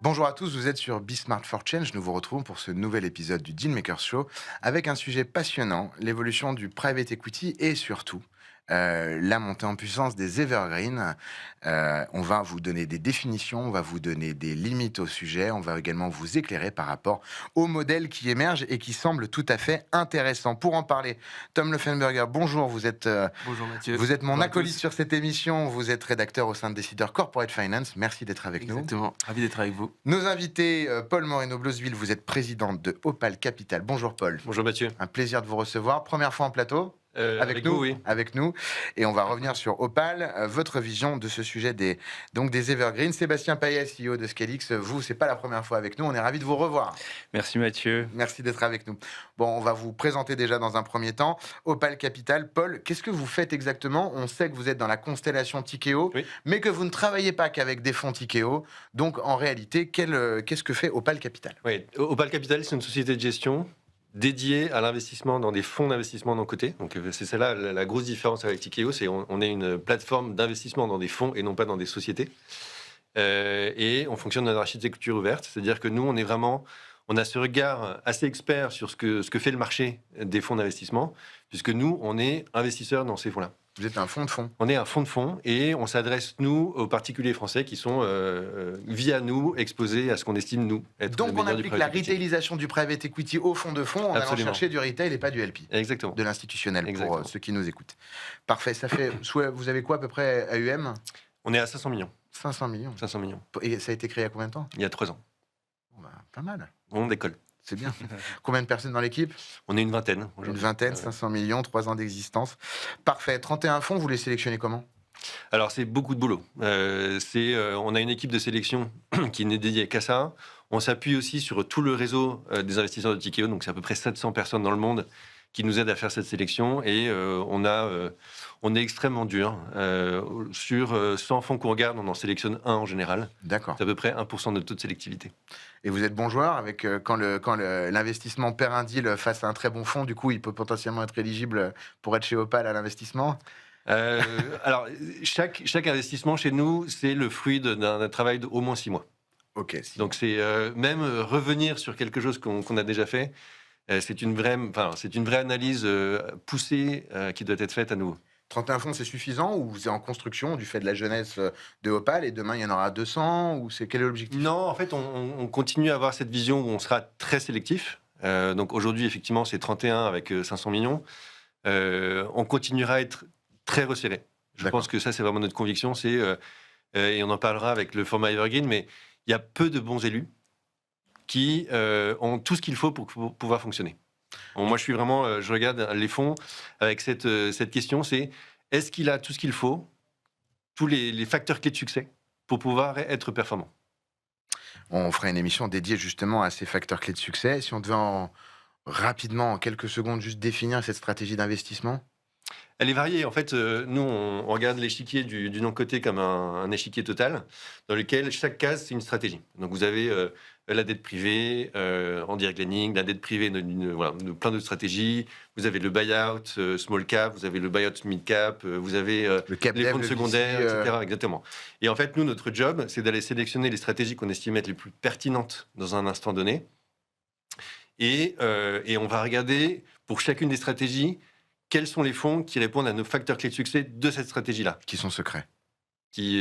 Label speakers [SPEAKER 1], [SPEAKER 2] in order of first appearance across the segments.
[SPEAKER 1] Bonjour à tous, vous êtes sur Be Smart for Change. Nous vous retrouvons pour ce nouvel épisode du Dealmakers Show avec un sujet passionnant, l'évolution du private equity et surtout la montée en puissance des evergreens. On va vous donner des définitions, on va vous donner des limites au sujet, on va également vous éclairer par rapport aux modèles qui émergent et qui semblent tout à fait intéressants. Pour en parler, Tom Lefenberger, bonjour,
[SPEAKER 2] Bonjour Mathieu.
[SPEAKER 1] vous êtes mon
[SPEAKER 2] Bonjour à
[SPEAKER 1] acolyte
[SPEAKER 2] tous.
[SPEAKER 1] sur cette émission, vous êtes rédacteur au sein de Décideur Corporate Finance, merci d'être avec nous.
[SPEAKER 2] Exactement, ravi d'être avec vous.
[SPEAKER 1] Nos invités, Paul Moreno-Blosville, vous êtes présidente de Opal Capital. Bonjour Paul.
[SPEAKER 3] Bonjour Mathieu.
[SPEAKER 1] Un plaisir de vous recevoir. Première fois en plateau avec nous,
[SPEAKER 3] vous, oui.
[SPEAKER 1] avec nous. Et on va revenir sur Opal, votre vision de ce sujet des evergreens. Sébastien Payet, CEO de Scalix, vous, c'est pas la première fois avec nous. On est ravis de vous revoir.
[SPEAKER 4] Merci Mathieu.
[SPEAKER 1] Merci d'être avec nous. Bon, on va vous présenter déjà dans un premier temps. Opal Capital, Paul, qu'est-ce que vous faites exactement? On sait que vous êtes dans la constellation Tikeo,
[SPEAKER 3] Oui.
[SPEAKER 1] mais que vous ne travaillez pas qu'avec des fonds Tikeo. Donc, en réalité, qu'est-ce que fait Opal Capital?
[SPEAKER 3] Oui. Opal Capital, c'est une société de gestion dédiée à l'investissement dans des fonds d'investissement non cotés. Donc c'est celle-là la grosse différence avec Tikeo, c'est on est une plateforme d'investissement dans des fonds et non pas dans des sociétés. Et on fonctionne dans une architecture ouverte, c'est-à-dire que nous, on a ce regard assez expert sur ce que fait le marché des fonds d'investissement, puisque nous, on est investisseurs dans ces fonds-là.
[SPEAKER 1] Vous êtes un fonds de fonds.
[SPEAKER 3] On est un fonds de fonds et on s'adresse, nous, aux particuliers français qui sont, via nous, exposés à ce qu'on estime, nous, être le
[SPEAKER 1] Donc, on
[SPEAKER 3] meilleur du
[SPEAKER 1] applique la
[SPEAKER 3] private equity.
[SPEAKER 1] retailisation du private equity au fonds de fonds en allant
[SPEAKER 3] Absolument.
[SPEAKER 1] chercher du retail et pas du LP,
[SPEAKER 3] Exactement.
[SPEAKER 1] de l'institutionnel,
[SPEAKER 3] Exactement.
[SPEAKER 1] pour ceux qui nous écoutent. Parfait. Ça fait, vous avez quoi à peu près AUM?
[SPEAKER 3] On est à 500 millions.
[SPEAKER 1] 500 millions.
[SPEAKER 3] 500 millions.
[SPEAKER 1] Et ça a été créé il y a combien de temps?
[SPEAKER 3] Il y a 3 ans.
[SPEAKER 1] Bon, bah, pas mal.
[SPEAKER 3] On décolle.
[SPEAKER 1] C'est bien. Combien de personnes dans l'équipe?
[SPEAKER 3] On est une vingtaine.
[SPEAKER 1] Une
[SPEAKER 3] aujourd'hui.
[SPEAKER 1] vingtaine, 500 millions, 3 ans d'existence. Parfait. 31 fonds, vous les sélectionnez comment?
[SPEAKER 3] Alors, c'est beaucoup de boulot. On a une équipe de sélection qui n'est dédiée qu'à ça. On s'appuie aussi sur tout le réseau des investisseurs de Tikeo. Donc, c'est à peu près 700 personnes dans le monde qui nous aident à faire cette sélection. Et on est extrêmement dur. Sur 100 fonds qu'on regarde, on en sélectionne un en général.
[SPEAKER 1] D'accord.
[SPEAKER 3] C'est à peu près 1% de taux de sélectivité.
[SPEAKER 1] Et vous êtes bon joueur avec quand l'investissement perd un deal face à un très bon fonds, du coup, il peut potentiellement être éligible pour être chez Opal à l'investissement.
[SPEAKER 3] Alors, chaque investissement chez nous, c'est le fruit d'un travail d'au moins 6 mois.
[SPEAKER 1] Ok.
[SPEAKER 3] Donc, c'est même revenir sur quelque chose qu'on a déjà fait, c'est une vraie analyse poussée qui doit être faite à nouveau.
[SPEAKER 1] 31 fonds, c'est suffisant ou vous êtes en construction du fait de la jeunesse de Opal et demain il y en aura 200 ou quel est l'objectif?
[SPEAKER 3] Non, en fait, on continue à avoir cette vision où on sera très sélectif. Donc, aujourd'hui, effectivement, c'est 31 avec 500 millions. On continuera à être très resserré. Je
[SPEAKER 1] D'accord.
[SPEAKER 3] pense que ça, c'est vraiment notre conviction. Et on en parlera avec le format Evergreen, mais il y a peu de bons élus qui ont tout ce qu'il faut pour pouvoir fonctionner. Bon, moi, je regarde les fonds avec cette question, c'est est-ce qu'il a tout ce qu'il faut, tous les facteurs clés de succès pour pouvoir être performant?
[SPEAKER 1] On fera une émission dédiée justement à ces facteurs clés de succès. Si on devait rapidement, en quelques secondes, juste définir cette stratégie d'investissement.
[SPEAKER 3] Elle est variée. En fait, nous, on regarde l'échiquier du non-coté comme un échiquier total, dans lequel chaque case, c'est une stratégie. Donc, vous avez la dette privée en direct lending, la dette privée de plein de stratégies. Vous avez le buyout small cap, vous avez le buyout mid cap, vous avez
[SPEAKER 1] Le cap
[SPEAKER 3] les
[SPEAKER 1] dev,
[SPEAKER 3] fonds de
[SPEAKER 1] le
[SPEAKER 3] secondaire,
[SPEAKER 1] VC,
[SPEAKER 3] etc. Exactement. Et en fait, nous, notre job, c'est d'aller sélectionner les stratégies qu'on estime être les plus pertinentes dans un instant donné. Et on va regarder, pour chacune des stratégies, quels sont les fonds qui répondent à nos facteurs clés de succès de cette stratégie-là.
[SPEAKER 1] qui sont secrets.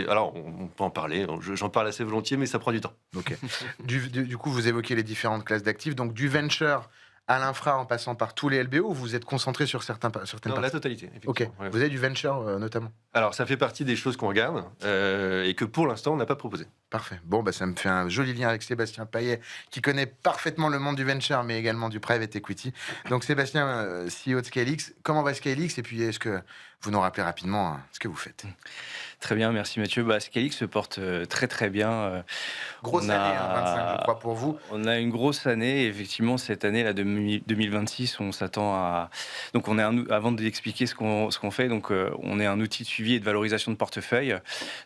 [SPEAKER 3] Alors, on peut en parler, j'en parle assez volontiers, mais ça prend du temps.
[SPEAKER 1] Ok. Du coup, vous évoquez les différentes classes d'actifs. Donc, du venture à l'infra en passant par tous les LBO ou vous êtes concentré sur certaines
[SPEAKER 3] Non, la
[SPEAKER 1] parties?
[SPEAKER 3] totalité,
[SPEAKER 1] Ok.
[SPEAKER 3] effectivement. Ouais.
[SPEAKER 1] Vous avez du venture notamment.
[SPEAKER 3] Alors, ça fait partie des choses qu'on regarde et que pour l'instant, on n'a pas proposé.
[SPEAKER 1] Parfait. Bon, bah, ça me fait un joli lien avec Sébastien Payet, qui connaît parfaitement le monde du venture, mais également du private equity. Donc, Sébastien, CEO de Scalix, comment va Scalix? Et puis, est-ce que vous nous rappelez rapidement ce que vous faites?
[SPEAKER 4] Très bien, merci Mathieu. Scalix se porte très très bien.
[SPEAKER 1] Grosse
[SPEAKER 4] On
[SPEAKER 1] année,
[SPEAKER 4] a-
[SPEAKER 1] 25, je crois, pour vous.
[SPEAKER 4] On a une grosse année. Et effectivement, cette année, la 2026, on s'attend à. Donc, avant d'expliquer ce qu'on fait, donc on est un outil de suivi et de valorisation de portefeuille.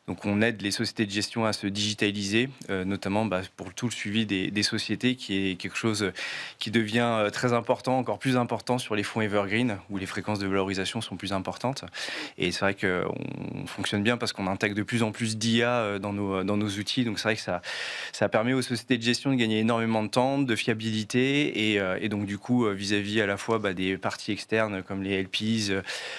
[SPEAKER 4] Donc, on aide les sociétés de gestion à se digitaliser digitalisé, notamment pour tout le suivi des sociétés, qui est quelque chose qui devient très important, encore plus important sur les fonds evergreen, où les fréquences de valorisation sont plus importantes. Et c'est vrai qu'on fonctionne bien parce qu'on intègre de plus en plus d'IA dans nos outils. Donc c'est vrai que ça permet aux sociétés de gestion de gagner énormément de temps, de fiabilité, et donc du coup, vis-à-vis à la fois des parties externes comme les LPs,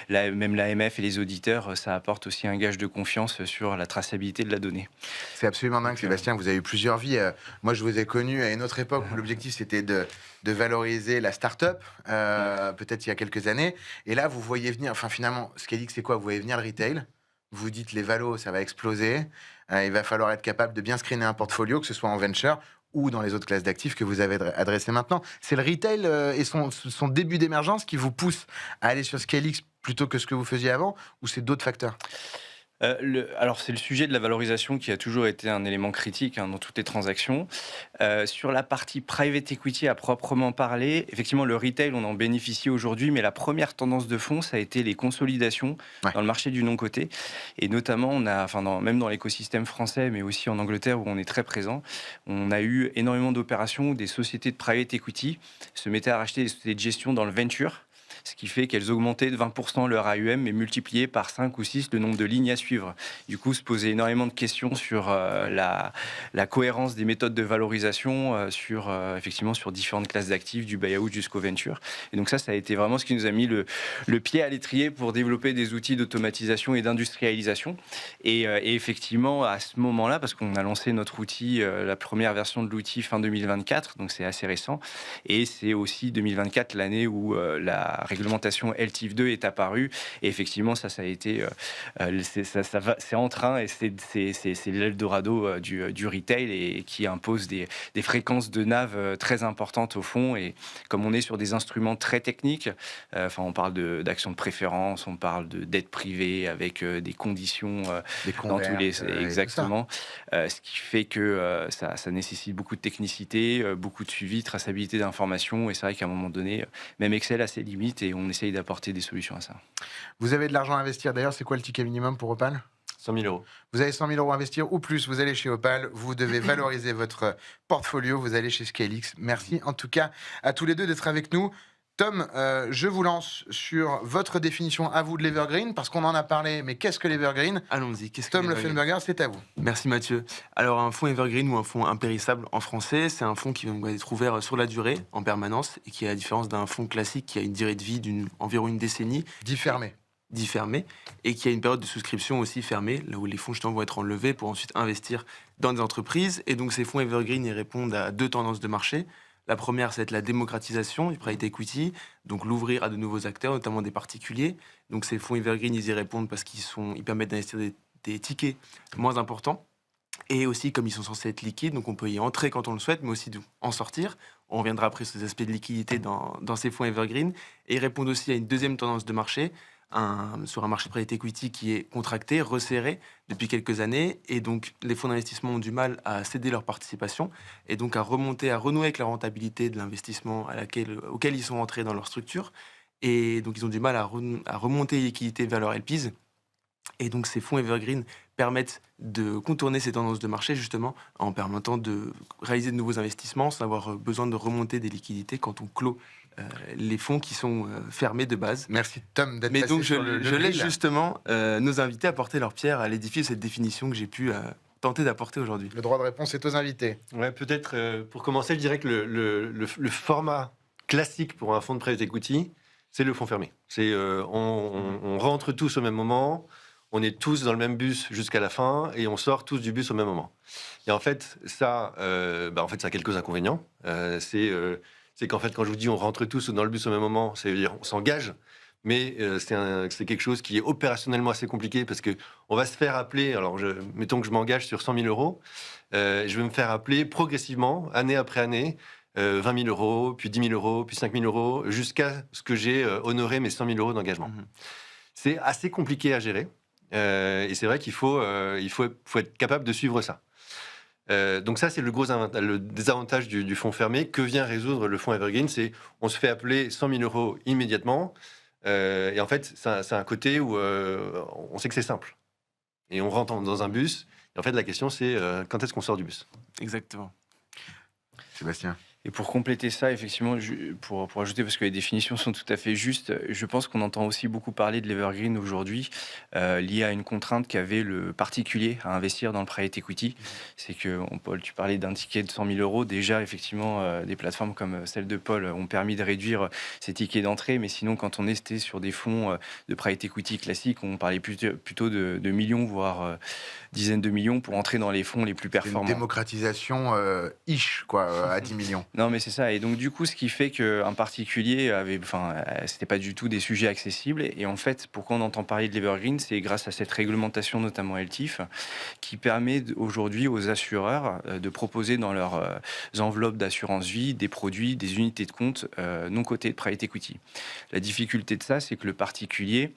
[SPEAKER 4] même l'AMF et les auditeurs, ça apporte aussi un gage de confiance sur la traçabilité de la donnée.
[SPEAKER 1] C'est absolument dingue, Sébastien. Vous avez eu plusieurs vies. Moi, je vous ai connu à une autre époque où l'objectif, c'était de valoriser la start-up, peut-être il y a quelques années. Et là, vous voyez venir, enfin finalement, Scalix, c'est quoi? Vous voyez venir le retail. Vous dites les valos, ça va exploser. Il va falloir être capable de bien screener un portfolio, que ce soit en venture ou dans les autres classes d'actifs que vous avez adressées maintenant. C'est le retail et son début d'émergence qui vous pousse à aller sur Scalix plutôt que ce que vous faisiez avant, ou c'est d'autres facteurs?
[SPEAKER 4] Alors, c'est le sujet de la valorisation qui a toujours été un élément critique dans toutes les transactions. Sur la partie private equity à proprement parler, effectivement, le retail, on en bénéficie aujourd'hui, mais la première tendance de fond, ça a été les consolidations dans le marché du non-coté. Et notamment, même dans l'écosystème français, mais aussi en Angleterre, où on est très présent, on a eu énormément d'opérations où des sociétés de private equity se mettaient à racheter des sociétés de gestion dans le venture, ce qui fait qu'elles augmentaient de 20% leur AUM, mais multipliaient par 5 ou 6 le nombre de lignes à suivre. Du coup, se posaient énormément de questions sur la cohérence des méthodes de valorisation, effectivement sur différentes classes d'actifs, du buy-out jusqu'au venture. Et donc ça a été vraiment ce qui nous a mis le pied à l'étrier pour développer des outils d'automatisation et d'industrialisation. Et effectivement, à ce moment-là, parce qu'on a lancé notre outil, la première version de l'outil fin 2024, donc c'est assez récent, et c'est aussi 2024 l'année où la réglementation LTIF2 est apparue, et effectivement ça a été c'est en train, et c'est l'Eldorado du retail, et qui impose des fréquences de NAV très importantes au fond. Et comme on est sur des instruments très techniques, on parle d'actions de préférence, on parle de dette privée avec des conditions dans tous les exactement, ce qui fait que ça nécessite beaucoup de technicité, beaucoup de suivi, traçabilité d'informations. Et c'est vrai qu'à un moment donné, même Excel a ses limites, et on essaye d'apporter des solutions à ça.
[SPEAKER 1] Vous avez de l'argent à investir. D'ailleurs, c'est quoi le ticket minimum pour Opale?
[SPEAKER 3] 100 000 euros.
[SPEAKER 1] Vous avez 100 000 euros à investir ou plus, vous allez chez Opale, vous devez valoriser votre portfolio, vous allez chez Scalix. Merci en tout cas à tous les deux d'être avec nous. Tom, je vous lance sur votre définition à vous de l'Evergreen, parce qu'on en a parlé, mais qu'est-ce que l'Evergreen?
[SPEAKER 2] Allons-y.
[SPEAKER 1] Tom Lefenberger, c'est à vous.
[SPEAKER 2] Merci Mathieu. Alors un fonds evergreen ou un fonds impérissable en français, c'est un fonds qui va être ouvert sur la durée, en permanence, et qui, à la différence d'un fonds classique qui a une durée de vie d'environ une décennie,
[SPEAKER 1] Dit fermé,
[SPEAKER 2] et qui a une période de souscription aussi fermée, là où les fonds justement vont être enlevés pour ensuite investir dans des entreprises. Et donc ces fonds evergreen, ils répondent à deux tendances de marché. La première, c'est la démocratisation du private equity, donc l'ouvrir à de nouveaux acteurs, notamment des particuliers. Donc ces fonds evergreen, ils y répondent parce qu'ils permettent d'investir des tickets moins importants. Et aussi, comme ils sont censés être liquides, donc on peut y entrer quand on le souhaite, mais aussi en sortir. On reviendra après sur ces aspects de liquidité dans ces fonds evergreen. Et ils répondent aussi à une deuxième tendance de marché, sur un marché de private equity qui est contracté, resserré depuis quelques années. Et donc, les fonds d'investissement ont du mal à céder leur participation et donc à renouer avec la rentabilité de l'investissement auquel ils sont entrés dans leur structure. Et donc, ils ont du mal à remonter les liquidités vers leurs LPs. Et donc, ces fonds evergreen permettent de contourner ces tendances de marché, justement, en permettant de réaliser de nouveaux investissements sans avoir besoin de remonter des liquidités quand on clôt les fonds qui sont fermés de base.
[SPEAKER 1] Merci Tom d'être
[SPEAKER 2] Mais
[SPEAKER 1] passé
[SPEAKER 2] donc,
[SPEAKER 1] sur
[SPEAKER 2] je laisse justement nos invités apporter leur pierre à l'édifice de cette définition que j'ai pu tenter d'apporter aujourd'hui.
[SPEAKER 1] Le droit de réponse est aux invités.
[SPEAKER 3] Ouais, peut-être pour commencer, je dirais que le format classique pour un fonds de private equity, c'est le fonds fermé. C'est on rentre tous au même moment, on est tous dans le même bus jusqu'à la fin et on sort tous du bus au même moment. Et en fait, ça a quelques inconvénients. C'est qu'en fait, quand je vous dis on rentre tous dans le bus au même moment, c'est-à-dire on s'engage, mais c'est quelque chose qui est opérationnellement assez compliqué parce que on va se faire appeler. Alors, mettons que je m'engage sur 100 000 euros, je vais me faire appeler progressivement, année après année, 20 000 euros, puis 10 000 euros, puis 5 000 euros, jusqu'à ce que j'ai honoré mes 100 000 euros d'engagement. Mmh. C'est assez compliqué à gérer, et c'est vrai qu'il faut être capable de suivre ça. Donc ça, c'est le désavantage du fonds fermé. Que vient résoudre le fonds evergreen? C'est on se fait appeler 100 000 euros immédiatement. Et en fait, c'est un côté où on sait que c'est simple. Et on rentre dans un bus. Et En fait, la question, c'est quand est-ce qu'on sort du bus ?
[SPEAKER 2] Exactement.
[SPEAKER 1] Sébastien.
[SPEAKER 4] Et pour compléter ça, effectivement, pour ajouter, parce que les définitions sont tout à fait justes, je pense qu'on entend aussi beaucoup parler de l'evergreen aujourd'hui, lié à une contrainte qu'avait le particulier à investir dans le private equity. C'est que, Paul, tu parlais d'un ticket de 100 000 euros. Déjà, effectivement, des plateformes comme celle de Paul ont permis de réduire ces tickets d'entrée, mais sinon, quand on était sur des fonds de private equity classiques, on parlait plutôt de millions, voire dizaines de millions pour entrer dans les fonds les plus
[SPEAKER 1] C'est une
[SPEAKER 4] performants.
[SPEAKER 1] démocratisation ish, quoi, à 10 millions.
[SPEAKER 4] Non, mais c'est ça. Et donc, du coup, ce qui fait qu'un particulier c'était pas du tout des sujets accessibles. Et en fait, pourquoi on entend parler de l'Evergreen, c'est grâce à cette réglementation, notamment LTIF, qui permet aujourd'hui aux assureurs de proposer dans leurs enveloppes d'assurance vie des produits, des unités de compte non cotées de private equity. La difficulté de ça, c'est que le particulier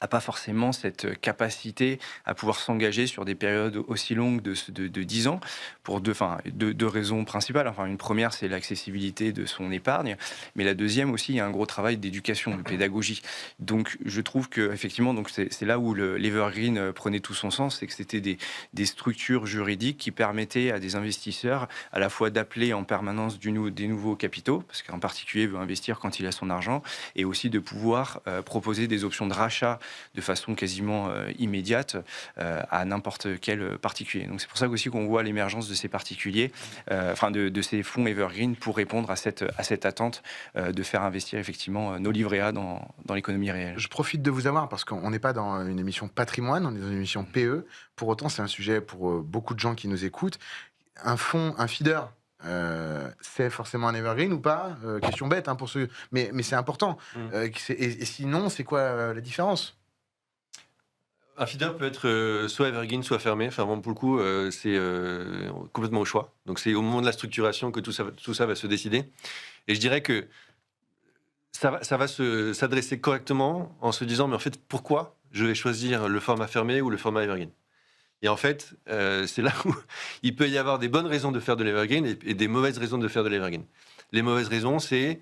[SPEAKER 4] n'a pas forcément cette capacité à pouvoir s'engager sur des périodes aussi longues de 10 ans pour deux raisons principales. Enfin, une première, c'est l'accessibilité de son épargne, mais la deuxième aussi, il y a un gros travail d'éducation, de pédagogie. Donc, je trouve que effectivement, donc c'est là où l'Evergreen prenait tout son sens, c'est que c'était des structures juridiques qui permettaient à des investisseurs à la fois d'appeler en permanence des nouveaux capitaux, parce qu'un particulier veut investir quand il a son argent, et aussi de pouvoir proposer des options de rachat de façon quasiment immédiate à n'importe quel particulier. Donc c'est pour ça aussi qu'on voit l'émergence de ces particuliers, de ces fonds Evergreen pour répondre à cette attente de faire investir effectivement nos livrets A dans l'économie réelle.
[SPEAKER 1] Je profite de vous avoir parce qu'on n'est pas dans une émission patrimoine, on est dans une émission PE. Pour autant, c'est un sujet pour beaucoup de gens qui nous écoutent. Un fonds, un feeder, c'est forcément un evergreen ou pas? Question bête pour ceux, mais c'est important. Et sinon, c'est quoi la différence?
[SPEAKER 3] Un feeder peut être soit evergreen, soit fermé. Enfin, vraiment, pour le coup, c'est complètement au choix. Donc, c'est au moment de la structuration que tout ça va se décider. Et je dirais que ça va s'adresser correctement en se disant, mais en fait, pourquoi je vais choisir le format fermé ou le format evergreen? Et en fait, c'est là où il peut y avoir des bonnes raisons de faire de l'evergreen et des mauvaises raisons de faire de l'evergreen. Les mauvaises raisons, c'est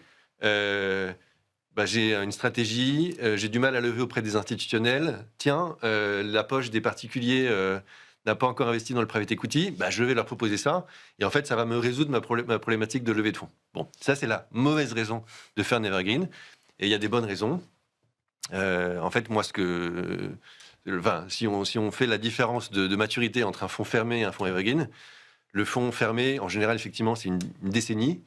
[SPEAKER 3] j'ai une stratégie, j'ai du mal à lever auprès des institutionnels. Tiens, la poche des particuliers n'a pas encore investi dans le private equity, je vais leur proposer ça. Et en fait, ça va me résoudre ma problématique de levée de fonds. Bon, ça, c'est la mauvaise raison de faire un evergreen. Et il y a des bonnes raisons. En fait, moi, si on fait la différence de maturité entre un fonds fermé et un fonds evergreen, le fonds fermé, en général, effectivement, c'est une décennie.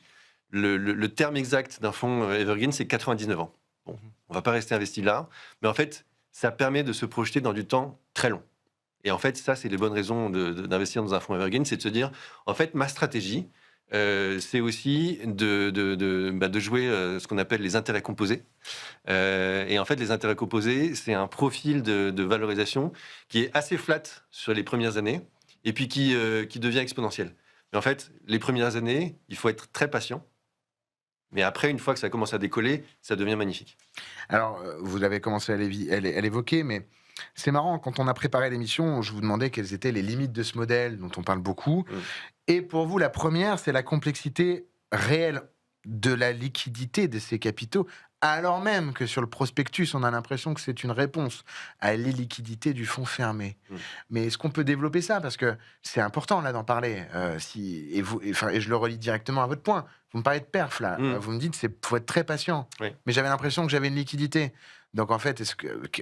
[SPEAKER 3] Le terme exact d'un fonds evergreen, c'est 99 ans. Bon, on ne va pas rester investi là, mais en fait, ça permet de se projeter dans du temps très long. Et en fait, ça, c'est les bonnes raisons d'investir dans un fonds evergreen, c'est de se dire, en fait, ma stratégie, c'est aussi de jouer ce qu'on appelle les intérêts composés. Et en fait, les intérêts composés, c'est un profil de valorisation qui est assez flat sur les premières années, et puis qui devient exponentiel. Mais en fait, les premières années, il faut être très patient. Mais après, une fois que ça commence à décoller, ça devient magnifique.
[SPEAKER 1] Alors, vous avez commencé à l'évoquer, mais c'est marrant, quand on a préparé l'émission, je vous demandais quelles étaient les limites de ce modèle dont on parle beaucoup. Et pour vous, la première, c'est la complexité réelle de la liquidité de ces capitaux, alors même que sur le prospectus, on a l'impression que c'est une réponse à l'illiquidité du fonds fermé. Mais est-ce qu'on peut développer ça? Parce que c'est important, là, d'en parler. Et je le relie directement à votre point. Vous me parlez de perf, là. Vous me dites qu'il faut être très patient.
[SPEAKER 3] Oui.
[SPEAKER 1] Mais j'avais l'impression que j'avais une liquidité. Donc, en fait,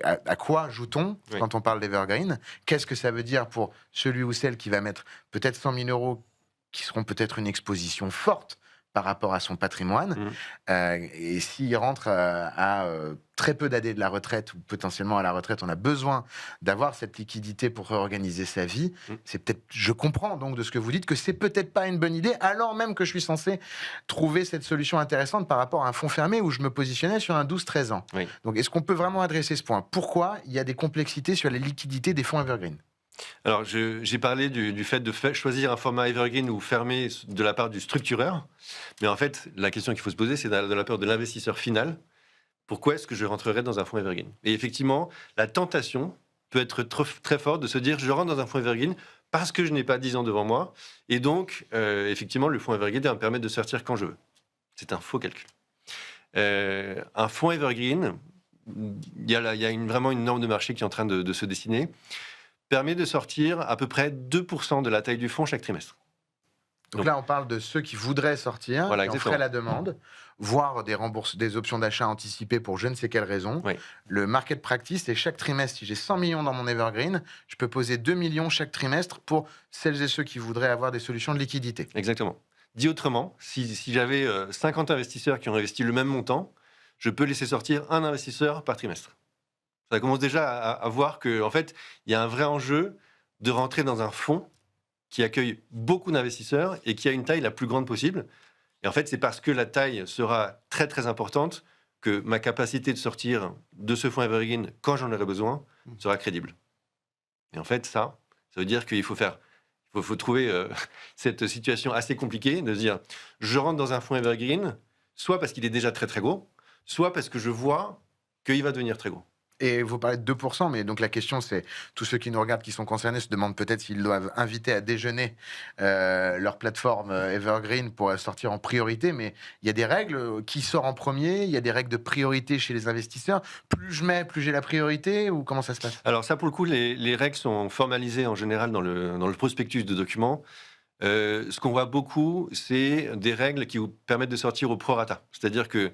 [SPEAKER 1] à quoi joue-t-on quand on parle d'Evergreen? Qu'est-ce que ça veut dire pour celui ou celle qui va mettre peut-être 100 000 euros, qui seront peut-être une exposition forte par rapport à son patrimoine, et s'il rentre à très peu d'années de la retraite, ou potentiellement à la retraite, on a besoin d'avoir cette liquidité pour réorganiser sa vie, c'est peut-être, je comprends donc de ce que vous dites, que c'est peut-être pas une bonne idée, alors même que je suis censé trouver cette solution intéressante par rapport à un fonds fermé où je me positionnais sur un 12-13 ans. Oui. Donc est-ce qu'on peut vraiment adresser ce point? Pourquoi il y a des complexités sur les liquidités des fonds Evergreen?
[SPEAKER 3] Alors, j'ai parlé du fait de choisir un format evergreen ou fermé de la part du structureur. Mais en fait, la question qu'il faut se poser, c'est de la part de l'investisseur final. Pourquoi est-ce que je rentrerais dans un fonds evergreen? Et effectivement, la tentation peut être très forte de se dire, je rentre dans un fonds evergreen parce que je n'ai pas 10 ans devant moi. Et donc, effectivement, le fonds evergreen va me permettre de sortir quand je veux. C'est un faux calcul. Un fonds evergreen, il y a vraiment une norme de marché qui est en train de se dessiner. permet de sortir à peu près 2% de la taille du fonds chaque trimestre.
[SPEAKER 1] Donc là, on parle de ceux qui voudraient sortir,
[SPEAKER 3] Voilà,
[SPEAKER 1] qui en
[SPEAKER 3] exactement.
[SPEAKER 1] feraient la demande, voire des options d'achat anticipées pour je ne sais quelle raison.
[SPEAKER 3] Oui.
[SPEAKER 1] Le market practice, c'est chaque trimestre, si j'ai 100 millions dans mon Evergreen, je peux poser 2 millions chaque trimestre pour celles et ceux qui voudraient avoir des solutions de liquidité.
[SPEAKER 3] Exactement. Dit autrement, si j'avais 50 investisseurs qui ont investi le même montant, je peux laisser sortir un investisseur par trimestre. Ça commence déjà à voir qu'en en fait, il y a un vrai enjeu de rentrer dans un fonds qui accueille beaucoup d'investisseurs et qui a une taille la plus grande possible. Et en fait, c'est parce que la taille sera très très importante que ma capacité de sortir de ce fonds Evergreen quand j'en aurai besoin sera crédible. Et en fait, ça veut dire qu'il faut trouver cette situation assez compliquée de se dire, je rentre dans un fonds Evergreen, soit parce qu'il est déjà très très gros, soit parce que je vois qu'il va devenir très gros.
[SPEAKER 1] Et vous parlez de 2%, mais donc la question, c'est tous ceux qui nous regardent, qui sont concernés, se demandent peut-être s'ils doivent inviter à déjeuner leur plateforme Evergreen pour sortir en priorité. Mais il y a des règles. Qui sort en premier? Il y a des règles de priorité chez les investisseurs. Plus je mets, plus j'ai la priorité? Ou comment ça se passe?
[SPEAKER 3] Alors ça, pour le coup, les règles sont formalisées en général dans le prospectus de documents. Ce qu'on voit beaucoup, c'est des règles qui vous permettent de sortir au prorata. C'est-à-dire que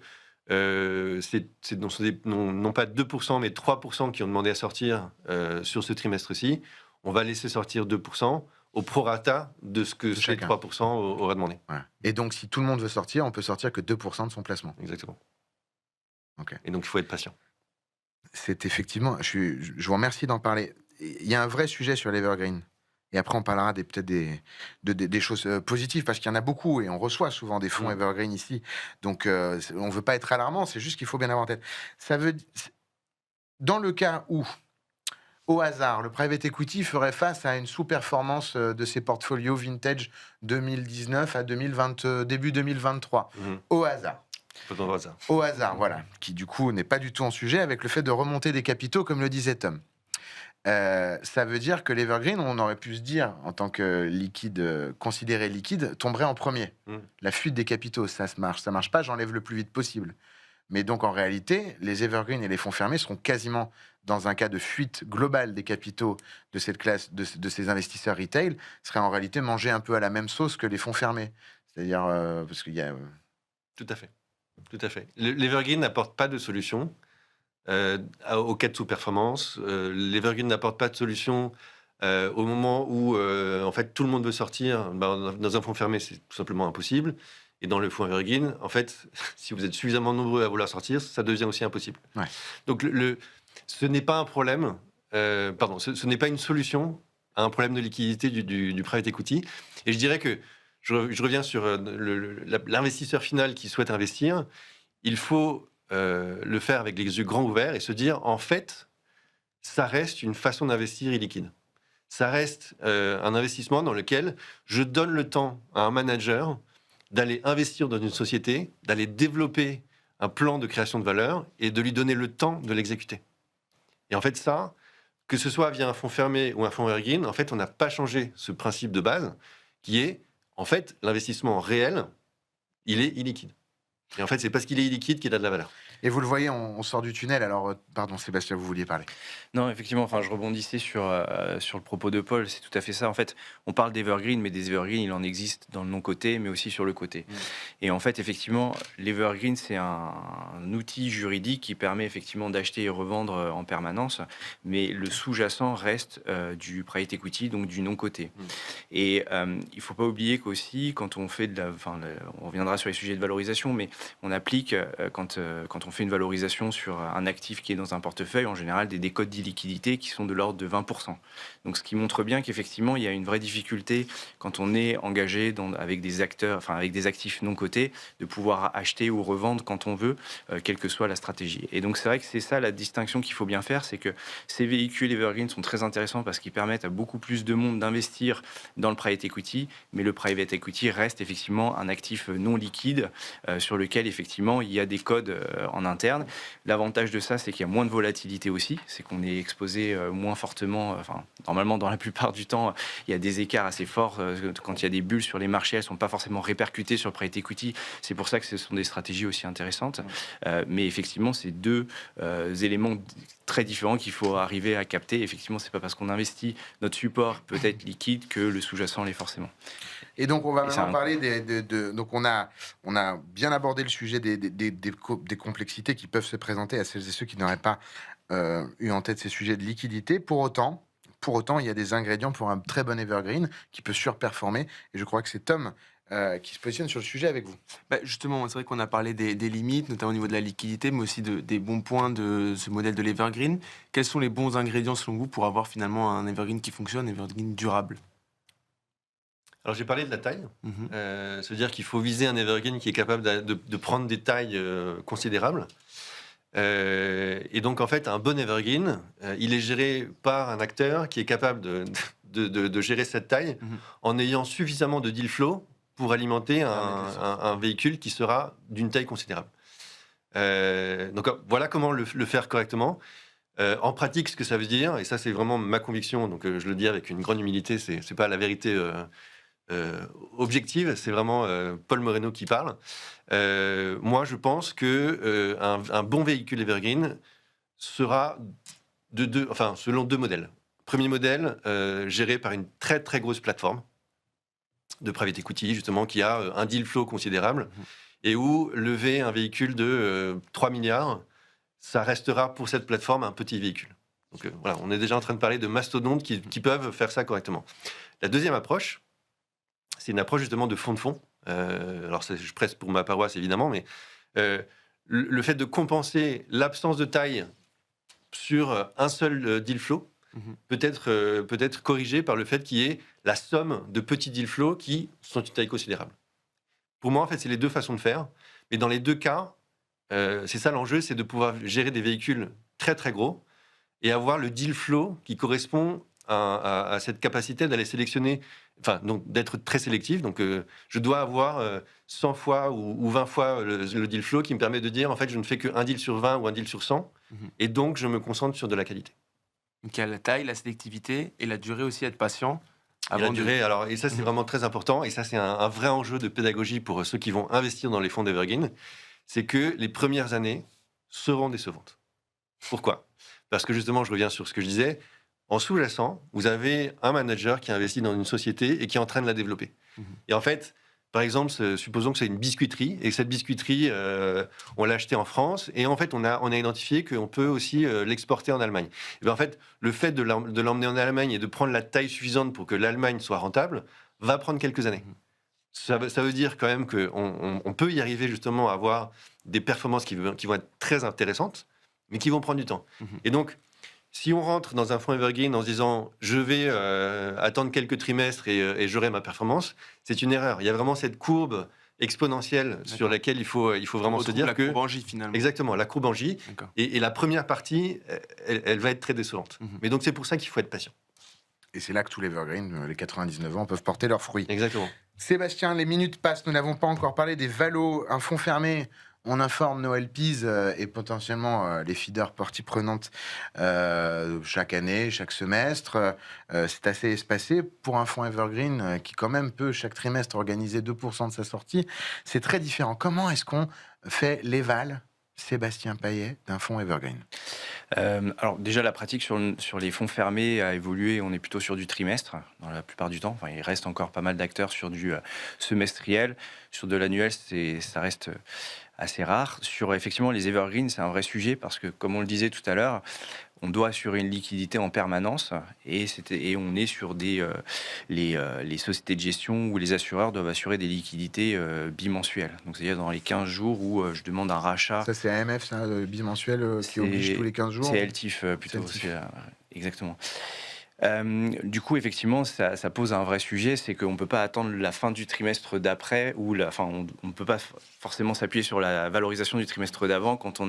[SPEAKER 3] non pas 2%, mais 3% qui ont demandé à sortir sur ce trimestre-ci. On va laisser sortir 2% au prorata de ce que ces
[SPEAKER 1] chacun.
[SPEAKER 3] 3% auraient demandé.
[SPEAKER 1] Voilà. Et donc, si tout le monde veut sortir, on peut sortir que 2% de son placement.
[SPEAKER 3] Exactement.
[SPEAKER 1] Ok.
[SPEAKER 3] Et donc, il faut être patient.
[SPEAKER 1] C'est effectivement... Je vous remercie d'en parler. Il y a un vrai sujet sur l'Evergreen. Et après, on parlera peut-être des choses positives, parce qu'il y en a beaucoup, et on reçoit souvent des fonds Evergreen ici. Donc, on ne veut pas être alarmant, c'est juste qu'il faut bien avoir en tête. Dans le cas où, au hasard, le private equity ferait face à une sous-performance de ses portfolios vintage 2019 à début 2023, au hasard. Au hasard, voilà, qui du coup n'est pas du tout en sujet avec le fait de remonter des capitaux, comme le disait Tom. Ça veut dire que l'Evergreen, on aurait pu se dire, en tant que liquide, considéré liquide, tomberait en premier. La fuite des capitaux, ça marche pas, j'enlève le plus vite possible. Mais donc, en réalité, les Evergreen et les fonds fermés seront quasiment dans un cas de fuite globale des capitaux de cette classe, de ces investisseurs retail, seraient en réalité mangés un peu à la même sauce que les fonds fermés. C'est-à-dire, parce qu'il y a...
[SPEAKER 3] Tout à fait. Tout à fait. L'Evergreen n'apporte pas de solution au cas de sous-performance. L'Evergreen n'apporte pas de solution au moment où en fait, tout le monde veut sortir. Dans un fonds fermé, c'est tout simplement impossible. Et dans le fonds Evergreen, en fait, si vous êtes suffisamment nombreux à vouloir sortir, ça devient aussi impossible.
[SPEAKER 1] Ouais.
[SPEAKER 3] Donc, ce n'est pas un problème, ce n'est pas une solution à un problème de liquidité du private equity. Et je dirais que, je reviens sur l'investisseur final qui souhaite investir, il faut le faire avec les yeux grands ouverts et se dire, en fait, ça reste une façon d'investir illiquide. Ça reste un investissement dans lequel je donne le temps à un manager d'aller investir dans une société, d'aller développer un plan de création de valeur et de lui donner le temps de l'exécuter. Et en fait, ça, que ce soit via un fonds fermé ou un fonds Evergreen, en fait, on n'a pas changé ce principe de base qui est, en fait, l'investissement réel, il est illiquide. Et en fait, c'est parce qu'il est illiquide qu'il a de la valeur.
[SPEAKER 1] Et vous le voyez, on sort du tunnel. Alors, pardon, Sébastien, vous vouliez parler.
[SPEAKER 4] Non, effectivement, enfin, je rebondissais sur le propos de Paul, c'est tout à fait ça. En fait, on parle d'Evergreen, mais des Evergreen, il en existe dans le non-coté, mais aussi sur le côté. Et en fait, effectivement, l'Evergreen, c'est un outil juridique qui permet effectivement d'acheter et revendre en permanence, mais le sous-jacent reste du private equity, donc du non-coté. Et il ne faut pas oublier qu'aussi, quand on fait on reviendra sur les sujets de valorisation, mais on applique, quand on fait une valorisation sur un actif qui est dans un portefeuille, en général, des décotes d'illiquidité qui sont de l'ordre de 20%. Donc, ce qui montre bien qu'effectivement, il y a une vraie difficulté quand on est engagé avec des actifs non cotés, de pouvoir acheter ou revendre quand on veut, quelle que soit la stratégie. Et donc, c'est vrai que c'est ça la distinction qu'il faut bien faire, c'est que ces véhicules Evergreen sont très intéressants parce qu'ils permettent à beaucoup plus de monde d'investir dans le private equity, mais le private equity reste effectivement un actif non liquide sur lequel, effectivement, il y a des codes en interne. L'avantage de ça, c'est qu'il y a moins de volatilité aussi, c'est qu'on est exposé moins fortement, normalement dans la plupart du temps, il y a des écarts assez forts. Quand il y a des bulles sur les marchés, elles ne sont pas forcément répercutées sur le private equity. C'est pour ça que ce sont des stratégies aussi intéressantes. Mais effectivement, c'est deux éléments très différents qu'il faut arriver à capter. Effectivement, c'est pas parce qu'on investit notre support peut être liquide que le sous-jacent l'est forcément.
[SPEAKER 1] Et donc, on va maintenant parler donc, on a bien abordé le sujet des complexités qui peuvent se présenter à celles et ceux qui n'auraient pas eu en tête ces sujets de liquidité. Pour autant, il y a des ingrédients pour un très bon evergreen qui peut surperformer. Et je crois que c'est Tom qui se positionne sur le sujet avec vous.
[SPEAKER 2] Justement, c'est vrai qu'on a parlé des limites, notamment au niveau de la liquidité, mais aussi des bons points de ce modèle de l'evergreen. Quels sont les bons ingrédients selon vous pour avoir finalement un evergreen qui fonctionne, un evergreen durable?
[SPEAKER 3] Alors j'ai parlé de la taille, ça veut dire qu'il faut viser un evergreen qui est capable de prendre des tailles considérables. Et donc en fait, un bon evergreen, il est géré par un acteur qui est capable de gérer cette taille en ayant suffisamment de deal flow pour alimenter un véhicule qui sera d'une taille considérable. Donc voilà comment le faire correctement. En pratique, ce que ça veut dire, et ça c'est vraiment ma conviction, donc je le dis avec une grande humilité, c'est pas la vérité objective, c'est vraiment Paul Moreno qui parle. Moi, je pense que un bon véhicule evergreen sera selon deux modèles. Premier modèle, géré par une très très grosse plateforme de private equity, justement, qui a un deal flow considérable, et où lever un véhicule de 3 milliards, ça restera pour cette plateforme un petit véhicule. Donc voilà, on est déjà en train de parler de mastodontes qui peuvent faire ça correctement. La deuxième approche, c'est une approche justement de fonds. Alors je presse pour ma paroisse évidemment, mais le fait de compenser l'absence de taille sur un seul deal flow peut être corrigé par le fait qu'il y ait la somme de petits deal flow qui sont une taille considérable. Pour moi, en fait, c'est les deux façons de faire, mais dans les deux cas, c'est ça l'enjeu, c'est de pouvoir gérer des véhicules très très gros et avoir le deal flow qui correspond à cette capacité d'aller sélectionner, donc d'être très sélectif. Donc, je dois avoir 100 fois ou 20 fois le deal flow qui me permet de dire, en fait, je ne fais qu'un deal sur 20 ou un deal sur 100, et donc je me concentre sur de la qualité.
[SPEAKER 2] Donc, il y a la taille, la sélectivité et la durée aussi, être patient.
[SPEAKER 3] Et la durée, et ça, c'est vraiment très important, et ça, c'est un vrai enjeu de pédagogie pour ceux qui vont investir dans les fonds d'Evergreen, c'est que les premières années seront décevantes. Pourquoi ? Parce que justement, je reviens sur ce que je disais, en sous-jacent, vous avez un manager qui investit dans une société et qui est en train de la développer. Et en fait, par exemple, supposons que c'est une biscuiterie, et que cette biscuiterie, on l'a achetée en France, et en fait, on a identifié qu'on peut aussi l'exporter en Allemagne. Et bien, en fait, le fait de l'emmener en Allemagne et de prendre la taille suffisante pour que l'Allemagne soit rentable, va prendre quelques années. Ça veut dire quand même qu'on peut y arriver justement à avoir des performances qui vont être très intéressantes, mais qui vont prendre du temps. Et donc, si on rentre dans un fonds evergreen en se disant je vais attendre quelques trimestres et j'aurai ma performance, c'est une erreur. Il y a vraiment cette courbe exponentielle sur laquelle il faut vraiment se dire
[SPEAKER 2] la courbe en J finalement.
[SPEAKER 3] Exactement, la courbe en J. Et la première partie, elle va être très décevante. Mais donc c'est pour ça qu'il faut être patient.
[SPEAKER 1] Et c'est là que tous les evergreen, les 99 ans, peuvent porter leurs fruits.
[SPEAKER 3] Exactement.
[SPEAKER 1] Sébastien, les minutes passent. Nous n'avons pas encore parlé des valos, un fonds fermé. On informe nos LPs et potentiellement les feeders parties prenantes chaque année, chaque semestre. C'est assez espacé. Pour un fonds evergreen qui quand même peut chaque trimestre organiser 2% de sa sortie, c'est très différent. Comment est-ce qu'on fait l'éval, Sébastien Payet, d'un fonds evergreen ?
[SPEAKER 4] Alors déjà, la pratique sur les fonds fermés a évolué. On est plutôt sur du trimestre dans la plupart du temps. Enfin, il reste encore pas mal d'acteurs sur du semestriel. Sur de l'annuel, ça reste assez rare. Sur effectivement les evergreens, c'est un vrai sujet parce que, comme on le disait tout à l'heure, on doit assurer une liquidité en permanence et on est sur les sociétés de gestion où les assureurs doivent assurer des liquidités bimensuelles. Donc c'est-à-dire dans les 15 jours où je demande un rachat.
[SPEAKER 1] Ça c'est AMF, ça, bimensuel qui oblige tous les 15 jours.
[SPEAKER 4] C'est LTIF plutôt. Exactement. Du coup, effectivement, ça pose un vrai sujet, c'est qu'on ne peut pas attendre la fin du trimestre d'après, on ne peut pas forcément s'appuyer sur la valorisation du trimestre d'avant quand on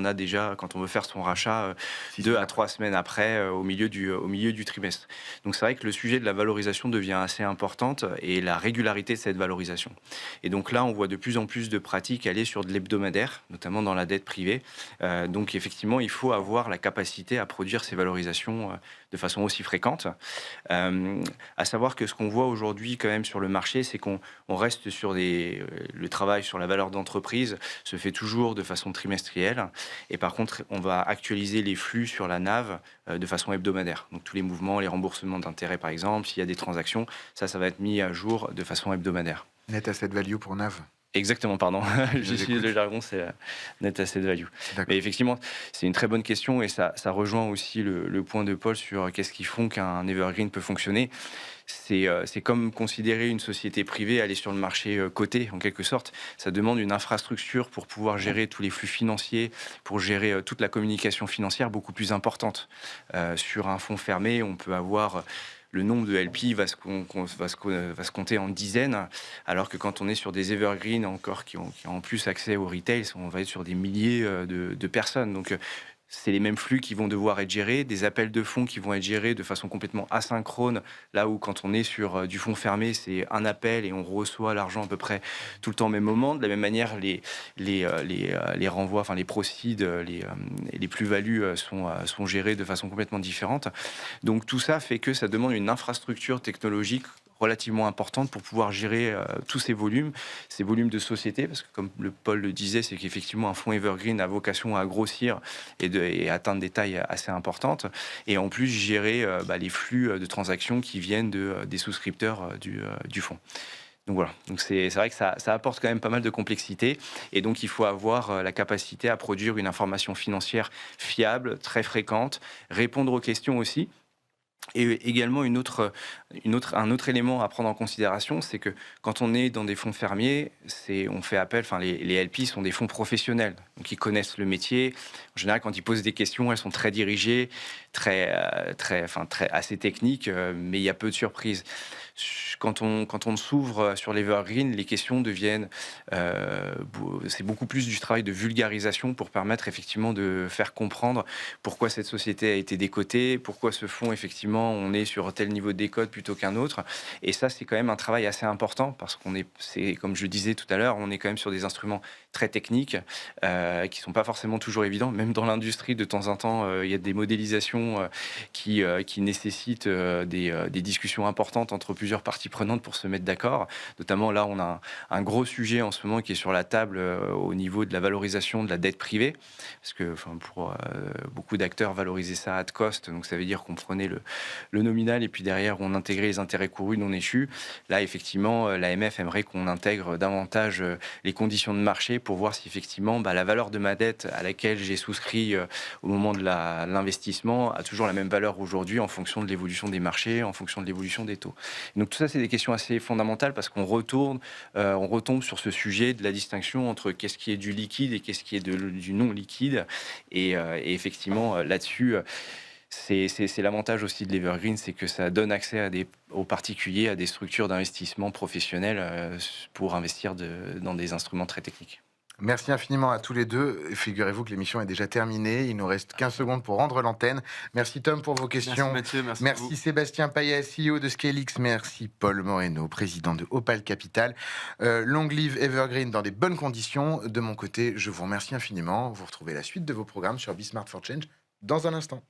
[SPEAKER 4] veut faire son rachat 2 à 3 semaines après, au milieu du trimestre. Donc c'est vrai que le sujet de la valorisation devient assez importante et la régularité de cette valorisation. Et donc là, on voit de plus en plus de pratiques aller sur de l'hebdomadaire, notamment dans la dette privée. Donc effectivement, il faut avoir la capacité à produire ces valorisations de façon aussi fréquente. À savoir que ce qu'on voit aujourd'hui quand même sur le marché, c'est qu'on reste sur le travail sur la valeur d'entreprise se fait toujours de façon trimestrielle. Et par contre, on va actualiser les flux sur la NAV de façon hebdomadaire. Donc tous les mouvements, les remboursements d'intérêts par exemple, s'il y a des transactions, ça va être mis à jour de façon hebdomadaire.
[SPEAKER 1] Net asset value pour NAV.
[SPEAKER 4] Exactement, pardon. J'utilise le jargon, c'est net asset value. Mais effectivement, c'est une très bonne question et ça rejoint aussi le point de Paul sur qu'est-ce qui font qu'un evergreen peut fonctionner. C'est comme considérer une société privée aller sur le marché coté, en quelque sorte. Ça demande une infrastructure pour pouvoir gérer tous les flux financiers, pour gérer toute la communication financière beaucoup plus importante. Sur un fonds fermé, on peut avoir le nombre de LP va se compter en dizaines, alors que quand on est sur des evergreens encore qui ont en plus accès au retail, on va être sur des milliers de personnes. Donc c'est les mêmes flux qui vont devoir être gérés, des appels de fonds qui vont être gérés de façon complètement asynchrone, là où quand on est sur du fonds fermé, c'est un appel et on reçoit l'argent à peu près tout le temps au même moment. De la même manière, les renvois, enfin les proceeds, les plus-values sont gérés de façon complètement différente. Donc tout ça fait que ça demande une infrastructure technologique relativement importante pour pouvoir gérer tous ces volumes de société, parce que comme Paul le disait, c'est qu'effectivement un fonds evergreen a vocation à grossir et atteindre des tailles assez importantes, et en plus gérer les flux de transactions qui viennent des souscripteurs du fonds. Donc voilà, donc c'est vrai que ça apporte quand même pas mal de complexité, et donc il faut avoir la capacité à produire une information financière fiable, très fréquente, répondre aux questions aussi. Et également un autre élément à prendre en considération, c'est que quand on est dans des fonds fermiers, on fait appel, les LP sont des fonds professionnels, donc ils connaissent le métier. En général, quand ils posent des questions, elles sont très dirigées, assez techniques, mais il y a peu de surprises. Quand on s'ouvre sur l'Evergreen, les questions deviennent... c'est beaucoup plus du travail de vulgarisation pour permettre effectivement de faire comprendre pourquoi cette société a été décotée, pourquoi ce fonds, effectivement, on est sur tel niveau de décote plutôt qu'un autre. Et ça, c'est quand même un travail assez important parce comme je disais tout à l'heure, on est quand même sur des instruments très techniques qui ne sont pas forcément toujours évidents. Même dans l'industrie, de temps en temps, il y a des modélisations qui nécessitent des discussions importantes entre plusieurs parties prenantes pour se mettre d'accord. Notamment, là, on a un gros sujet en ce moment qui est sur la table au niveau de la valorisation de la dette privée. Parce que pour beaucoup d'acteurs, valoriser ça at cost, donc ça veut dire qu'on prenait le nominal et puis derrière, on intégrait les intérêts courus non échus. Là, effectivement, l'AMF aimerait qu'on intègre davantage les conditions de marché pour voir si effectivement la valeur de ma dette à laquelle j'ai souscrit au moment de l'investissement a toujours la même valeur aujourd'hui en fonction de l'évolution des marchés, en fonction de l'évolution des taux. Et donc tout ça, c'est des questions assez fondamentales parce qu'on retombe sur ce sujet de la distinction entre qu'est-ce qui est du liquide et qu'est-ce qui est du non liquide. Et effectivement, là-dessus, c'est l'avantage aussi de l'Evergreen, c'est que ça donne accès aux particuliers, à des structures d'investissement professionnelles pour investir dans des instruments très techniques.
[SPEAKER 1] Merci infiniment à tous les deux. Figurez-vous que l'émission est déjà terminée. Il nous reste 15 secondes pour rendre l'antenne. Merci Tom pour vos questions.
[SPEAKER 2] Merci Mathieu,
[SPEAKER 1] merci Sébastien Payet, CEO de Scalix. Merci Paul Moreno, président de Opal Capital. Long live Evergreen dans des bonnes conditions. De mon côté, je vous remercie infiniment. Vous retrouvez la suite de vos programmes sur Bismart for Change dans un instant.